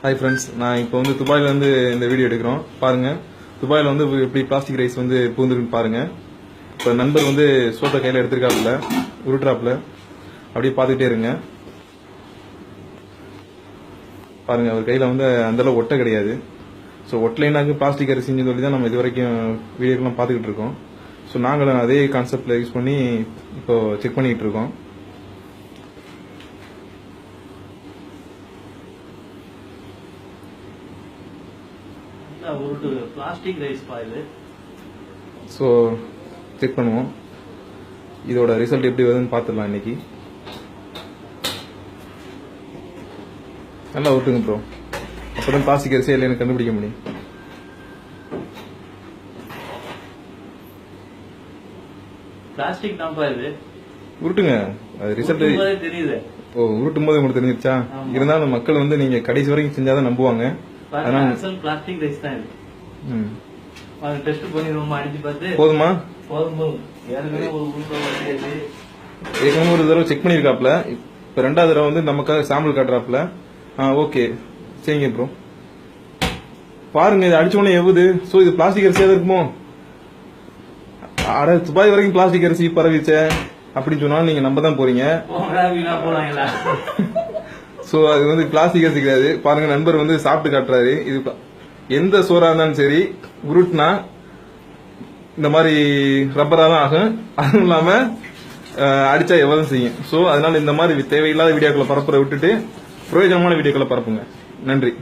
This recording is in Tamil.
ஹாய் ஃப்ரெண்ட்ஸ், நான் இப்போ வந்து துபாயில இருந்து இந்த வீடியோ எடுக்கிறோம். பாருங்க, துபாயில வந்து எப்படி பிளாஸ்டிக் ரைஸ் வந்து பூந்துருக்குன்னு பாருங்க. இப்போ நண்பர் வந்து சோத்தை கையில் எடுத்திருக்காப்புல, உருட்டுறாப்புல, அப்படியே பார்த்துக்கிட்டே இருங்க. பாருங்க, அவர் கையில் வந்து அந்தளவு ஒட்டை கிடையாது. ஸோ ஒட்டலைனாக்கு பிளாஸ்டிக் அரிசின்னு சொல்லி தான் நம்ம இது வரைக்கும் வீடியோக்கெல்லாம் பார்த்துக்கிட்டு இருக்கோம். ஸோ நாங்களும் அதே கான்செப்டில் யூஸ் பண்ணி இப்போ செக் பண்ணிக்கிட்டு இருக்கோம். Plastic rice boil. So check பண்ணுவோம், இதோட ரிசல்ட் எப்படி வருதுன்னு பார்த்துடலாம். இன்னைக்கு நல்லா ஊட்டுங்க ப்ரோ, அப்பதான் பிளாஸ்டிக் அரிசி இல்லைன்னு கண்டுபிடிக்க முடியும். பிளாஸ்டிக் தான் பாருது, உருட்டுங்க, அது ரிசல்ட் தெரியுது. ஓ, உருட்டும் போது உங்களுக்கு தெரிஞ்சிருச்சா? இருந்தாலும் மக்கள் வந்து நீங்க கடைசி வரைக்கும் செஞ்சாதான் நம்புவாங்க. பிளாஸ்டிக் ரைஸ் தான் இது. டெஸ்ட் பண்ணி ரொம்ப அடிச்சு பார்த்து போதுமா? போதும். ஏற்கனவே ஒரு தடவை செக் பண்ணிருக்காப்ல, இப்ப ரெண்டாவது தடவை வந்து நமக்காக சாம்பிள் காட்டுறாப்ல. ஓகே, சரிங்க ப்ரோ. பாருங்க, இது அடிச்ச உடனே எவுது. சோ இது பிளாஸ்டிக் அரிசியா இருக்குமோ? அட, துபாய் வரைக்கும் பிளாஸ்டிக் அரிசி பரவிச்சே அப்படின்னு சொன்னாலும் நீங்க நம்ப தான் போறீங்க. சோ அது வந்து பிளாஸ்டிக் அரிசி கிடையாது. பாருங்க, நண்பர் வந்து சாப்பிட்டு காட்டுறாரு. இது எந்த சோறா இருந்தாலும் சரி, உருட்டுனா இந்த மாதிரி ரப்பரா தான் ஆகும். அதுவும் இல்லாம அடிச்சா எவ்வளவு செய்யும். சோ அதனால இந்த மாதிரி தேவையில்லாத வீடியோக்களை பரப்புற விட்டுட்டு பிரயோஜனமான வீடியோக்களை பரப்புங்க. நன்றி.